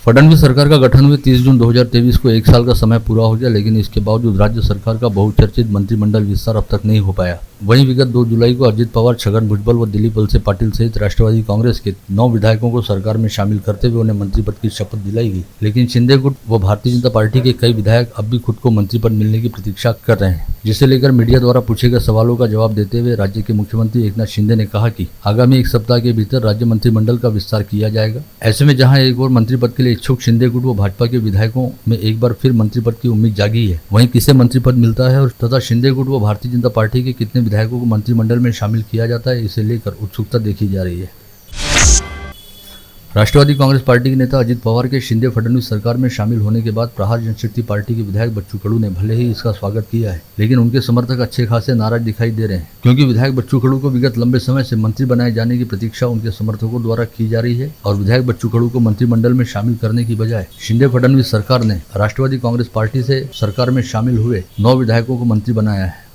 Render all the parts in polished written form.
फडणवीस सरकार का गठन हुए 30 जून 2023 को एक साल का समय पूरा हो गया, लेकिन इसके बावजूद राज्य सरकार का बहुचर्चित मंत्रिमंडल विस्तार अब तक नहीं हो पाया। वहीं विगत 2 जुलाई को अजित पवार, छगन भुजबल व दिलीप वलसे पाटिल सहित राष्ट्रवादी कांग्रेस के 9 विधायकों को सरकार में शामिल करते हुए उन्हें मंत्री पद की शपथ दिलाई गई, लेकिन शिंदे गुट व भारतीय जनता पार्टी के कई विधायक अब भी खुद को मंत्री पद मिलने की प्रतीक्षा कर रहे हैं, जिसे लेकर मीडिया द्वारा पूछे गए सवालों का जवाब देते हुए राज्य के मुख्यमंत्री एकनाथ शिंदे ने कहा कि आगामी 1 सप्ताह के भीतर राज्य मंत्रिमंडल का विस्तार किया जाएगा। ऐसे में जहां एक और मंत्री पद के लिए इच्छुक शिंदे गुट व भाजपा के विधायकों में एक बार फिर मंत्री पद की उम्मीद जागी है, वहीं किसे मंत्री पद मिलता है और तथा शिंदे गुट व भारतीय जनता पार्टी के कितने विधायकों को मंत्रिमंडल में शामिल किया जाता है, इसे लेकर उत्सुकता देखी जा रही है। राष्ट्रवादी कांग्रेस पार्टी के नेता अजित पवार के शिंदे फडणवीस सरकार में शामिल होने के बाद प्रहार जनशक्ति पार्टी के विधायक बच्चू कडू ने भले ही इसका स्वागत किया है, लेकिन उनके समर्थक अच्छे खासे नाराज दिखाई दे रहे हैं, क्योंकि विधायक बच्चू कडू को विगत लंबे समय से मंत्री बनाए जाने की प्रतीक्षा उनके समर्थकों द्वारा की जा रही है और विधायक बच्चू कडू को मंत्रिमंडल में शामिल करने की बजाय शिंदे फडणवीस सरकार ने राष्ट्रवादी कांग्रेस पार्टी से सरकार में शामिल हुए 9 विधायकों को मंत्री बनाया है।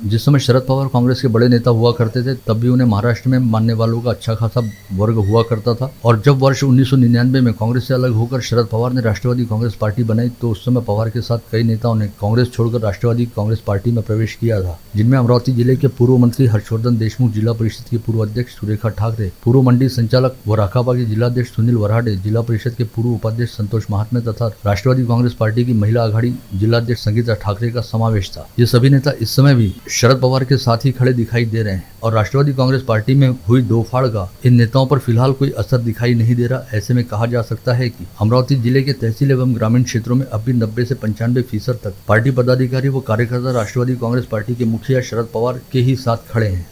जिस समय शरद पवार कांग्रेस के बड़े नेता हुआ करते थे, तब भी उन्हें महाराष्ट्र में मानने वालों का अच्छा खासा वर्ग हुआ करता था और जब वर्ष 1999 में कांग्रेस से अलग होकर शरद पवार ने राष्ट्रवादी कांग्रेस पार्टी बनाई, तो उस समय पवार के साथ कई नेताओं ने कांग्रेस छोड़कर राष्ट्रवादी कांग्रेस पार्टी में प्रवेश किया था, जिनमें अमरावती जिले के पूर्व मंत्री हर्षवर्धन देशमुख, जिला परिषद के पूर्व अध्यक्ष सुरेखा ठाकरे, पूर्व मंडी संचालक व राकापा के जिलाध्यक्ष सुनील वराडे, जिला परिषद के पूर्व उपाध्यक्ष संतोष महात्मे तथा राष्ट्रवादी कांग्रेस पार्टी की महिला आघाड़ी जिलाध्यक्ष संगीता ठाकरे का समावेश था। ये सभी नेता इस समय भी शरद पवार के साथ ही खड़े दिखाई दे रहे हैं और राष्ट्रवादी कांग्रेस पार्टी में हुई दोफाड़ का इन नेताओं पर फिलहाल कोई असर दिखाई नहीं दे रहा। ऐसे में कहा जा सकता है कि अमरावती जिले के तहसील एवं ग्रामीण क्षेत्रों में अब भी 90 से 95% तक पार्टी पदाधिकारी व कार्यकर्ता राष्ट्रवादी कांग्रेस पार्टी के मुखिया शरद पवार के ही साथ खड़े हैं।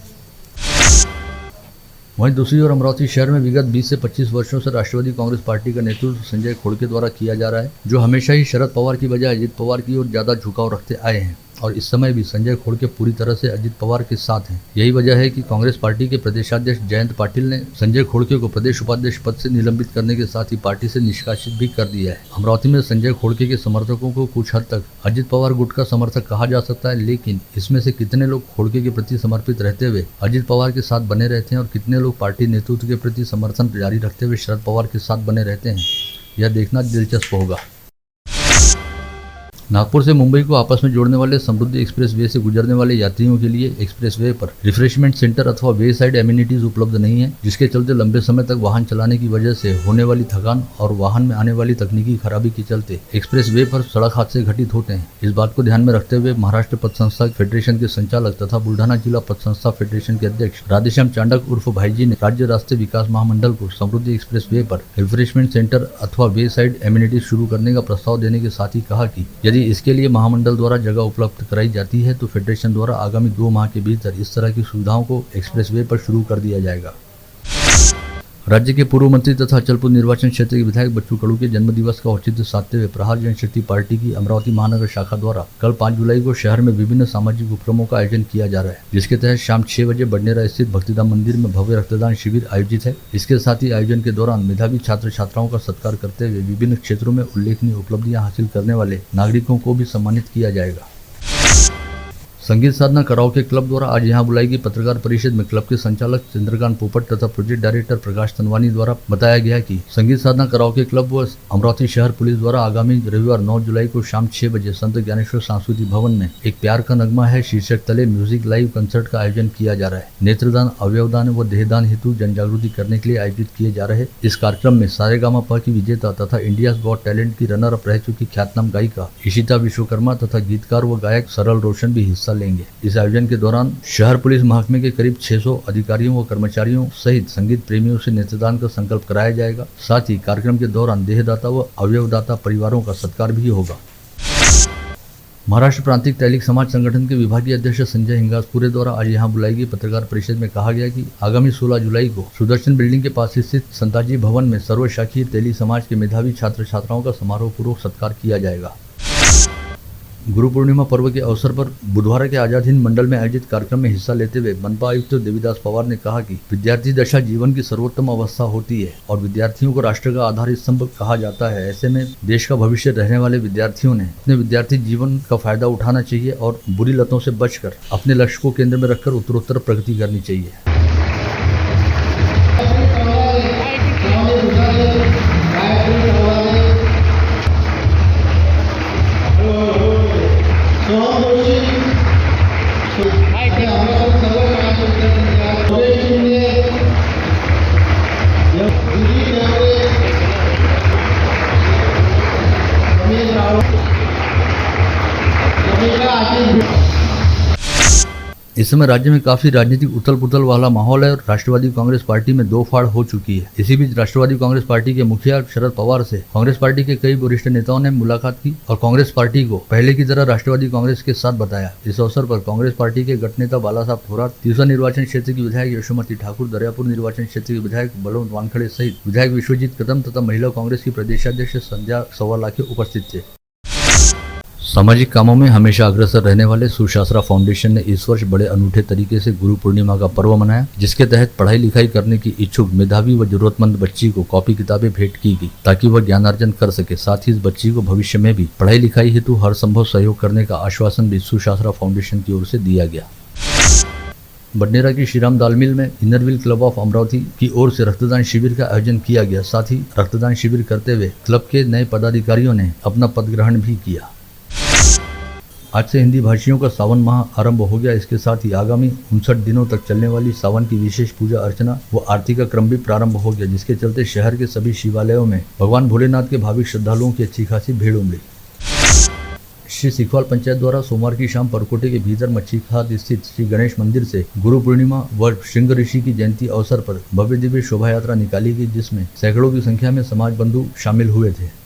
वहीं दूसरी ओर अमरावती शहर में विगत 20 से 25 वर्षों से राष्ट्रवादी कांग्रेस पार्टी का नेतृत्व संजय खोड़के द्वारा किया जा रहा है, जो हमेशा ही शरद पवार की बजाय अजित पवार की ओर ज्यादा झुकाव रखते आए हैं और इस समय भी संजय खोड़के पूरी तरह से अजित पवार के साथ हैं। यही वजह है कि कांग्रेस पार्टी के प्रदेशाध्यक्ष जयंत पाटिल ने संजय खोड़के को प्रदेश उपाध्यक्ष पद से निलंबित करने के साथ ही पार्टी से निष्कासित भी कर दिया है। अमरावती में संजय खोड़के के समर्थकों को कुछ हद तक अजित पवार गुट का समर्थक कहा जा सकता है, लेकिन इसमें से कितने लोग खोड़के के प्रति समर्पित रहते हुए अजित पवार के साथ बने रहते हैं और कितने लोग पार्टी नेतृत्व के प्रति समर्थन जारी रखते हुए शरद पवार के साथ बने रहते हैं, यह देखना दिलचस्प होगा। नागपुर से मुंबई को आपस में जोड़ने वाले समृद्धि एक्सप्रेस वे से गुजरने वाले यात्रियों के लिए एक्सप्रेस वे पर रिफ्रेशमेंट सेंटर अथवा वे साइड एमिनिटीज उपलब्ध नहीं है, जिसके चलते लंबे समय तक वाहन चलाने की वजह से होने वाली थकान और वाहन में आने वाली तकनीकी खराबी के चलते एक्सप्रेस वे पर सड़क हादसे घटित होते हैं। इस बात को ध्यान में रखते हुए महाराष्ट्र पथ संस्था फेडरेशन के संचालक तथा बुल्ढाना जिला पथ संस्था फेडरेशन के अध्यक्ष राधेश्याम चांडक उर्फ भाईजी ने राज्य रास्ते विकास महामंडल को समृद्धि एक्सप्रेस वे पर रिफ्रेशमेंट सेंटर अथवा वे साइड एमिनिटीज शुरू करने का प्रस्ताव देने के साथ ही कहा कि यदि इसके लिए मंडल द्वारा जगह उपलब्ध कराई जाती है तो फेडरेशन द्वारा आगामी 2 माह के भीतर इस तरह की सुविधाओं को एक्सप्रेस वे पर शुरू कर दिया जाएगा। राज्य के पूर्व मंत्री तथा अचलपुर निर्वाचन क्षेत्र के विधायक बच्चू कडू के जन्मदिवस का औचित्य साधते हुए प्रहार जनशक्ति पार्टी की अमरावती महानगर शाखा द्वारा कल 5 जुलाई को शहर में विभिन्न सामाजिक उपक्रमों का आयोजन किया जा रहा है, जिसके तहत शाम 6 बजे बडनेरा स्थित भक्तिधाम मंदिर में भव्य रक्तदान शिविर आयोजित है। इसके साथ ही आयोजन के दौरान मेधावी छात्र छात्राओं का सत्कार करते हुए विभिन्न क्षेत्रों में उल्लेखनीय उपलब्धियां हासिल करने वाले नागरिकों को भी सम्मानित किया जाएगा। संगीत साधना कराओके क्लब द्वारा आज यहां बुलाई गई पत्रकार परिषद में क्लब के संचालक चंद्रकांत पोपट तथा प्रोजेक्ट डायरेक्टर प्रकाश तनवानी द्वारा बताया गया कि संगीत साधना कराओके क्लब व अमरावती शहर पुलिस द्वारा आगामी रविवार 9 जुलाई को शाम 6 बजे संत ज्ञानेश्वर सांस्कृतिक भवन में एक प्यार का नगमा है शीर्षक तले म्यूजिक लाइव कंसर्ट का आयोजन किया जा रहा है। नेत्रदान, अवयवदान व देहदान हेतु जन जागृति करने के लिए आयोजित किए जा रहे इस कार्यक्रम में सारेगामापा की विजेता तथा इंडियाज गॉट टैलेंट की रनर अप रह चुकी ख्यातनाम गायिका इशिता विश्वकर्मा तथा गीतकार व गायक सरल रोशन भी हिस्सा लेंगे। इस आयोजन के दौरान शहर पुलिस महकमे के करीब 600 अधिकारियों व कर्मचारियों सहित संगीत प्रेमियों से नेत्रदान का संकल्प कराया जाएगा। साथ ही कार्यक्रम के दौरान देहदाता व अवयवदाता परिवारों का सत्कार भी होगा। महाराष्ट्र प्रांतिक तैलिक समाज संगठन के विभागीय अध्यक्ष संजय हिंगासपुरे द्वारा आज यहां बुलाई गई पत्रकार परिषद में कहा गया कि आगामी 16 जुलाई को सुदर्शन बिल्डिंग के पास स्थित संताजी भवन में सर्व शाखीय तेली समाज के मेधावी छात्र छात्राओं का समारोह पूर्वक सत्कार किया जाएगा। गुरु पूर्णिमा पर्व के अवसर पर बुधवार के आजाद हिंद मंडल में आयोजित कार्यक्रम में हिस्सा लेते हुए मनपा आयुक्त देवीदास पवार ने कहा कि विद्यार्थी दशा जीवन की सर्वोत्तम अवस्था होती है और विद्यार्थियों को राष्ट्र का आधार स्तंभ कहा जाता है। ऐसे में देश का भविष्य रहने वाले विद्यार्थियों ने अपने विद्यार्थी जीवन का फायदा उठाना चाहिए और बुरी लतों से बचकर अपने लक्ष्य को केंद्र में रखकर उत्तरोत्तर प्रगति करनी चाहिए। इस समय राज्य में काफी राजनीतिक उथल पुथल वाला माहौल है और राष्ट्रवादी कांग्रेस पार्टी में दो फाड़ हो चुकी है। इसी बीच राष्ट्रवादी कांग्रेस पार्टी के मुखिया शरद पवार से कांग्रेस पार्टी के कई वरिष्ठ नेताओं ने मुलाकात की और कांग्रेस पार्टी को पहले की तरह राष्ट्रवादी कांग्रेस के साथ बताया। इस अवसर पर कांग्रेस पार्टी के गठ नेता बाला साहब थोराट, तीसरा निर्वाचन क्षेत्र की विधायक यशोमती ठाकुर, दरियापुर निर्वाचन क्षेत्र के विधायक बलवंत वानखड़े सहित विधायक विश्वजीत कदम तथा महिला कांग्रेस की प्रदेशाध्यक्ष संध्या सवालाखे उपस्थित थे। सामाजिक कामों में हमेशा अग्रसर रहने वाले सुशास्त्रा फाउंडेशन ने इस वर्ष बड़े अनूठे तरीके से गुरु पूर्णिमा का पर्व मनाया, जिसके तहत पढ़ाई लिखाई करने की इच्छुक मेधावी व जरूरतमंद बच्ची को कॉपी किताबें भेंट की गई ताकि वह ज्ञानार्जन कर सके। साथ ही इस बच्ची को भविष्य में भी पढ़ाई लिखाई हेतु हर संभव सहयोग करने का आश्वासन भी सुशास्त्रा फाउंडेशन की ओर से दिया गया। बडनेरा की श्रीराम दाल मिल में inner wheel club of Amravati की ओर से रक्तदान शिविर का आयोजन किया गया। साथ ही रक्तदान शिविर करते हुए क्लब के नए पदाधिकारियों ने अपना पद ग्रहण भी किया। आज से हिंदी भाषियों का सावन माह आरंभ हो गया। इसके साथ ही आगामी 59 दिनों तक चलने वाली सावन की विशेष पूजा अर्चना व आरती का क्रम भी प्रारंभ हो गया, जिसके चलते शहर के सभी शिवालयों में भगवान भोलेनाथ के भाविक श्रद्धालुओं की अच्छी खासी भीड़ उमड़ी। श्री सिखवाल पंचायत द्वारा सोमवार की शाम परकोटे के भीतर मच्छी खाद स्थित श्री गणेश मंदिर से गुरु पूर्णिमा व श्रृंग ऋषि की जयंती अवसर पर भव्य दिव्य शोभा यात्रा निकाली गई, जिसमें सैकड़ों की संख्या में समाज बंधु शामिल हुए थे।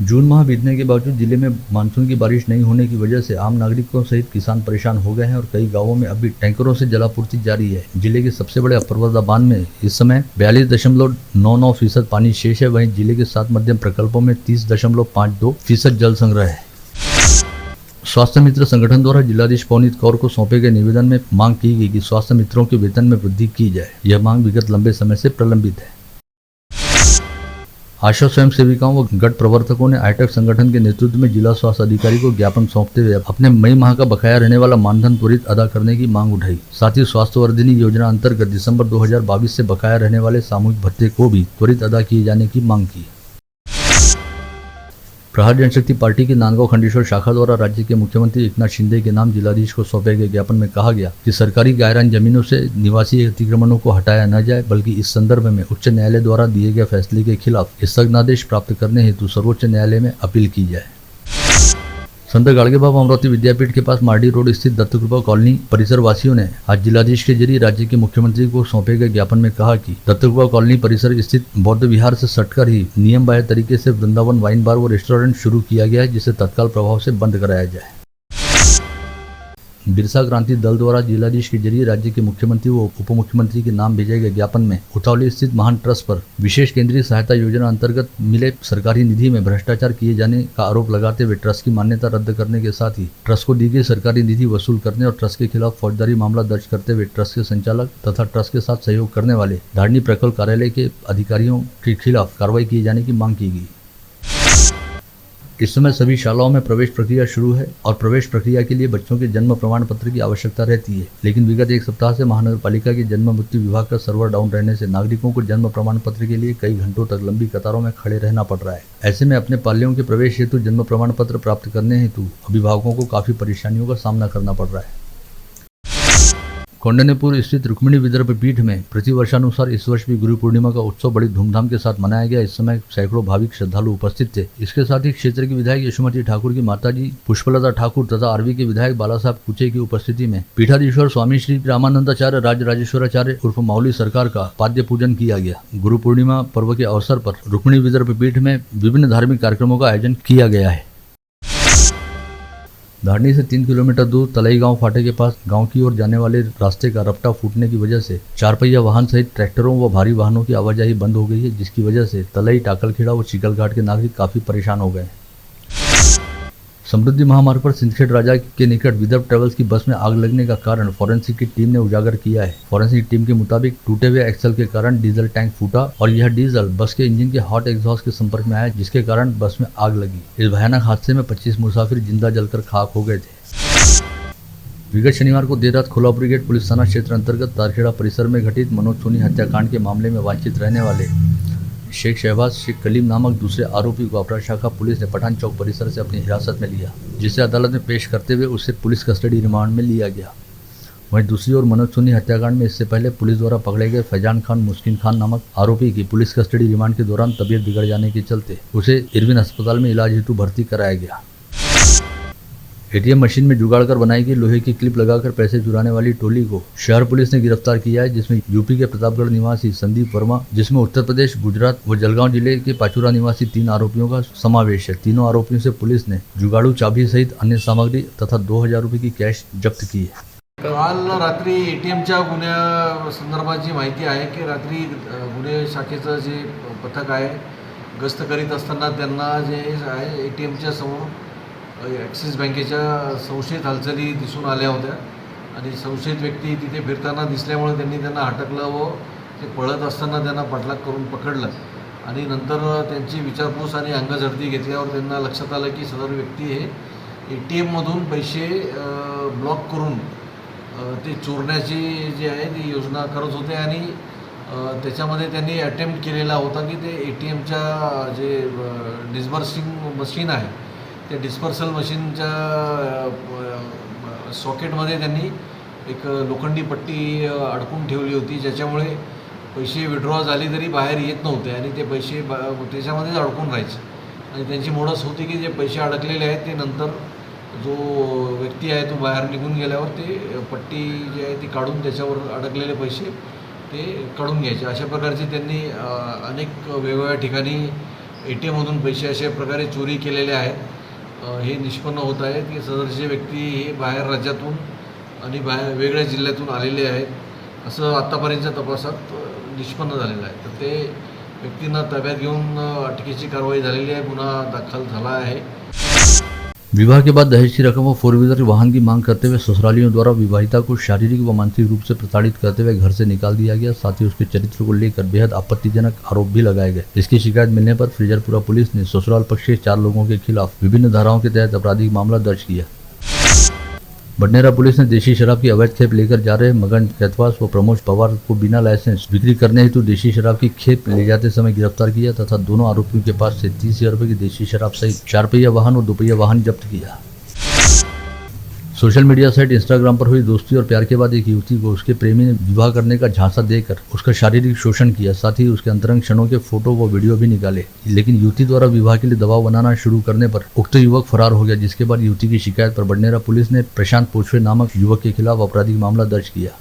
जून माह बीतने के बावजूद जिले में मानसून की बारिश नहीं होने की वजह से आम नागरिकों सहित किसान परेशान हो गए हैं और कई गांवों में अभी टैंकरों से जलापूर्ति जारी है। जिले के सबसे बड़े अप्रवरदा बांध में इस समय 42.99% पानी शेष है। वहीं जिले के 7 मध्यम प्रकल्पों में 30.52% जल संग्रह है। स्वास्थ्य मित्र संगठन द्वारा जिलाधीश पवनीत कौर को सौंपे गए निवेदन में मांग की गई कि स्वास्थ्य मित्रों के वेतन में वृद्धि की जाए। यह मांग विगत लंबे समय से प्रलंबित है। आशा स्वयं सेविकाओं व गट प्रवर्तकों ने आईटेक संगठन के नेतृत्व में जिला स्वास्थ्य अधिकारी को ज्ञापन सौंपते हुए अपने मई माह का बकाया रहने वाला मानधन त्वरित अदा करने की मांग उठाई। साथ ही स्वास्थ्य वर्धिनी योजना अंतर्गत दिसंबर 2022 से बकाया रहने वाले सामूहिक भत्ते को भी त्वरित अदा किए जाने की मांग की। प्रहार जनशक्ति पार्टी की नांदगांव खंडेश्वर शाखा द्वारा राज्य के मुख्यमंत्री एकनाथ शिंदे के नाम जिलाधीश को सौंपे गए ज्ञापन में कहा गया कि सरकारी गायरान जमीनों से निवासी अतिक्रमणों को हटाया न जाए, बल्कि इस संदर्भ में उच्च न्यायालय द्वारा दिए गए फैसले के खिलाफ स्थगनादेश प्राप्त करने हेतु सर्वोच्च न्यायालय में अपील की जाए। संत गाड़गे बाबा अमरावती विद्यापीठ के पास मार्डी रोड स्थित दत्तकृपा कॉलोनी परिसर वासियों ने आज जिलाधीश के जरिए राज्य के मुख्यमंत्री को सौंपे गए ज्ञापन में कहा कि दत्तकृपा कॉलोनी परिसर स्थित बौद्ध विहार से सटकर ही नियम बाह्य तरीके से वृंदावन वाइन बार व रेस्टोरेंट शुरू किया गया है, जिसे तत्काल प्रभाव से बंद कराया जाए। बिरसा क्रांति दल द्वारा जिलाधीश के जरिए राज्य के मुख्यमंत्री व उप मुख्यमंत्री के नाम भेजे गए ज्ञापन में उतावली स्थित महान ट्रस्ट पर विशेष केंद्रीय सहायता योजना अंतर्गत मिले सरकारी निधि में भ्रष्टाचार किए जाने का आरोप लगाते हुए ट्रस्ट की मान्यता रद्द करने के साथ ही ट्रस्ट को दी गई सरकारी निधि वसूल करने और ट्रस्ट के खिलाफ फौजदारी मामला दर्ज करते हुए ट्रस्ट के संचालक तथा ट्रस्ट के साथ सहयोग करने वाले धारणी प्रकल्प कार्यालय के अधिकारियों के खिलाफ कार्रवाई किए जाने की मांग की गई। इस समय सभी शालाओं में प्रवेश प्रक्रिया शुरू है और प्रवेश प्रक्रिया के लिए बच्चों के जन्म प्रमाण पत्र की आवश्यकता रहती है, लेकिन विगत एक सप्ताह से महानगर पालिका के जन्म मृत्यु विभाग का सर्वर डाउन रहने से नागरिकों को जन्म प्रमाण पत्र के लिए कई घंटों तक लंबी कतारों में खड़े रहना पड़ रहा है। ऐसे में अपने पाल्यों के प्रवेश हेतु जन्म प्रमाण पत्र प्राप्त करने हेतु अभिभावकों को काफी परेशानियों का सामना करना पड़ रहा है। कौंडिन्यपुर स्थित रुक्मिणी विदर्भ पीठ में प्रतिवर्षानुसार इस वर्ष भी गुरु पूर्णिमा का उत्सव बड़ी धूमधाम के साथ मनाया गया। इस समय सैकड़ों भाविक श्रद्धालु उपस्थित थे। इसके साथ ही क्षेत्र की विधायक यशोमती ठाकुर की माताजी पुष्पलता ठाकुर तथा आरवी के विधायक बाला साहब कुचे की उपस्थिति में पीठाधीश्वर स्वामी श्री रामानंदाचार्य राजराजेश्वराचार्य उर्फ माउली सरकार का पाद्य पूजन किया गया। गुरु पूर्णिमा पर्व के अवसर पर रुक्मिणी विदर्भ पीठ में विभिन्न धार्मिक कार्यक्रमों का आयोजन किया गया है। धारणी से 3 किलोमीटर दूर तलई गांव फाटे के पास गांव की ओर जाने वाले रास्ते का रपटा फूटने की वजह से 4 पहिया वाहन सहित ट्रैक्टरों व भारी वाहनों की आवाजाही बंद हो गई है, जिसकी वजह से तलई, टाकलखेड़ा व चिकलघाट के नागरिक काफी परेशान हो गए। समृद्धि महामार्ग पर सिंदखेड़ राजा के निकट विदर्भ ट्रेवल्स की बस में आग लगने का कारण फॉरेंसिक की टीम ने उजागर किया है। फॉरेंसिक टीम के मुताबिक टूटे हुए एक्सल के कारण डीजल टैंक फूटा और यह डीजल बस के इंजन के हॉट एग्जॉस्ट के संपर्क में आया, जिसके कारण बस में आग लगी। इस भयानक हादसे में 25 मुसाफिर जिंदा जलकर खाक हो गए थे। विगत शनिवार को देर रात खोला ब्रिगेड पुलिस थाना क्षेत्र अंतर्गत तारखेड़ा परिसर में घटित मनोज सोनी हत्याकांड के मामले में वांछित रहने वाले शेख शहबाज शेख कलीम नामक दूसरे आरोपी को अपराध शाखा पुलिस ने पठान चौक परिसर से अपनी हिरासत में लिया, जिसे अदालत में पेश करते हुए उसे पुलिस कस्टडी रिमांड में लिया गया। वहीं दूसरी ओर मनोज सोनी हत्याकांड में इससे पहले पुलिस द्वारा पकड़े गए फैजान खान मुस्किन खान नामक आरोपी की पुलिस कस्टडी रिमांड के दौरान तबीयत बिगड़ जाने के चलते उसे इरविन अस्पताल में इलाज हेतु भर्ती कराया गया। एटीएम मशीन में जुगाड़ कर बनाई गई लोहे की क्लिप लगाकर पैसे चुराने वाली टोली को शहर पुलिस ने गिरफ्तार किया है, जिसमें यूपी के प्रतापगढ़ निवासी संदीप वर्मा, जिसमें उत्तर प्रदेश, गुजरात व जलगांव जिले के पाचुरा निवासी 3 आरोपियों का समावेश है। तीनों आरोपियों से पुलिस ने जुगाड़ू चाबी सहित अन्य सामग्री तथा 2000 रुपये की कैश जब्त की है। काल रात्री एटीएमच्या गुन्ह्या संदर्भाची माहिती आहे की रात्री गुन्हे शाखेचं जे पथक आहे गस्त करीत असताना त्यांना जे आहे एटीएमच्या समोर ॲक्सिस बँकेच्या संशयित हालचाली दिसून आल्या होत्या आणि संशयित व्यक्ती तिथे फिरताना दिसल्यामुळे त्यांनी त्यांना अटकलं व ते पळत असताना त्यांना पाठलाग करून पकडलं आणि नंतर त्यांची विचारपूस आणि अंगझडती घेतल्यावर त्यांना लक्षात आलं की सदर व्यक्ती हे एटीएममधून पैसे ब्लॉक करून ते चोरण्याची जी आहे ती योजना करत होते आणि त्याच्यामध्ये त्यांनी अटेम्प्ट केलेला होता की ते एटीएमच्या जे डिस्बर्सिंग मशीन आहे त्या डिस्पर्सल मशीनच्या सॉकेटमध्ये त्यांनी एक लोखंडी पट्टी अडकून ठेवली होती, ज्याच्यामुळे पैसे विड्रॉ झाले तरी बाहेर येत नव्हते आणि ते पैसे त्याच्यामध्येच अडकून राहायचे आणि त्यांची मोडस होती की जे पैसे अडकलेले आहेत ते नंतर जो व्यक्ती आहे तो बाहेर निघून गेल्यावर ते पट्टी जी आहे ती काढून त्याच्यावर अडकलेले पैसे ते काढून घ्यायचे। अशा प्रकारचे त्यांनी अनेक वेगवेगळ्या ठिकाणी एटीएममधून पैसे अशा प्रकारे चोरी केलेले आहेत। हे निष्पन्न होत आहे की सदरचे व्यक्ती हे बाहेर राज्यातून आणि बाहेर वेगळ्या जिल्ह्यातून आलेले आहेत असं आत्तापर्यंतच्या तपासात निष्पन्न झालेलं आहे। तर ते व्यक्तींना ताब्यात घेऊन अटकेची कारवाई झालेली आहे, गुन्हा दाखल झाला आहे। विवाह के बाद दहेज की रकम व 4 व्हीलर वाहन की मांग करते हुए ससुरालियों द्वारा विवाहिता को शारीरिक व मानसिक रूप से प्रताड़ित करते हुए घर से निकाल दिया गया। साथ ही उसके चरित्र को लेकर बेहद आपत्तिजनक आरोप भी लगाए गए। इसकी शिकायत मिलने पर फ्रीजरपुरा पुलिस ने ससुराल पक्ष के 4 लोगों के खिलाफ विभिन्न धाराओं के तहत आपराधिक मामला दर्ज किया। बडनेरा पुलिस ने देशी शराब की अवैध खेप लेकर जा रहे मगन कैथवास व प्रमोद पवार को बिना लाइसेंस बिक्री करने हेतु देशी शराब की खेप ले जाते समय गिरफ्तार किया तथा दोनों आरोपियों के पास से 30,000 रुपये की देशी शराब सहित 4 पहिया वाहन और 2 पहिया वाहन जब्त किया। सोशल मीडिया साइट इंस्टाग्राम पर हुई दोस्ती और प्यार के बाद एक युवती को उसके प्रेमी ने विवाह करने का झांसा देकर उसका शारीरिक शोषण किया। साथ ही उसके अंतरंग क्षणों के फोटो व वीडियो भी निकाले, लेकिन युवती द्वारा विवाह के लिए दबाव बनाना शुरू करने पर उक्त युवक फरार हो गया, जिसके बाद युवती की शिकायत पर बडनेरा पुलिस ने प्रशांत पोछवे नामक युवक के खिलाफ आपराधिक मामला दर्ज किया।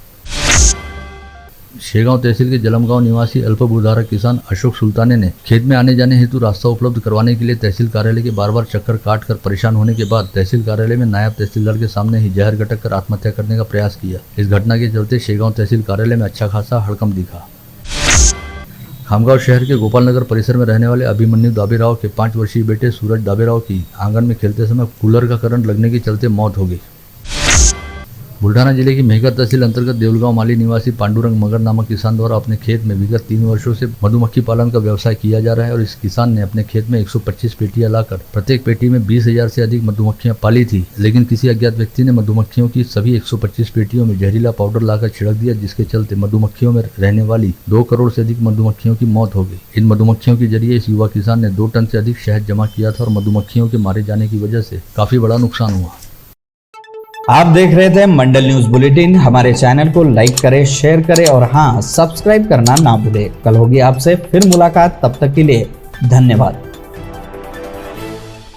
शेगांव तहसील के जलमगांव निवासी अल्पभूधारक किसान अशोक सुल्ताने ने खेत में आने जाने हेतु रास्ता उपलब्ध करवाने के लिए तहसील कार्यालय के बार चक्कर काट कर परेशान होने के बाद तहसील कार्यालय में नायब तहसीलदार के सामने ही जहर गटक कर आत्महत्या करने का प्रयास किया। इस घटना के चलते शेगांव तहसील कार्यालय में अच्छा खासा हड़कंप दिखा। खामगांव शहर के गोपाल नगर परिसर में रहने वाले अभिमन्यु दाबेराव के 5 वर्षीय बेटे सूरज दाबेराव की आंगन में खेलते समय कूलर का करंट लगने के चलते मौत हो गई। बुल्ढाना जिले की मेहकर तहसील अंतर्गत देवलगांव माली निवासी पांडुरंग मगर नामक किसान द्वारा अपने खेत में विगत 3 वर्षों से मधुमक्खी पालन का व्यवसाय किया जा रहा है और इस किसान ने अपने खेत में 125 पेटियां लाकर प्रत्येक पेटी में 20,000 से अधिक मधुमक्खियां पाली थी, लेकिन किसी अज्ञात व्यक्ति ने मधुमक्खियों की सभी 125 पेटियों में जहरीला पाउडर लाकर छिड़क दिया, जिसके चलते मधुमक्खियों में रहने वाली 2 करोड़ से अधिक मधुमक्खियों की मौत हो गई। इन मधुमक्खियों के जरिए इस युवा किसान ने 2 टन से अधिक शहद जमा किया था और मधुमक्खियों के मारे जाने की वजह से काफी बड़ा नुकसान हुआ। आप देख रहे थे मंडल न्यूज बुलेटिन। हमारे चैनल को लाइक करें, शेयर करें और हाँ, सब्सक्राइब करना ना भूलें। कल होगी आपसे फिर मुलाकात, तब तक के लिए धन्यवाद।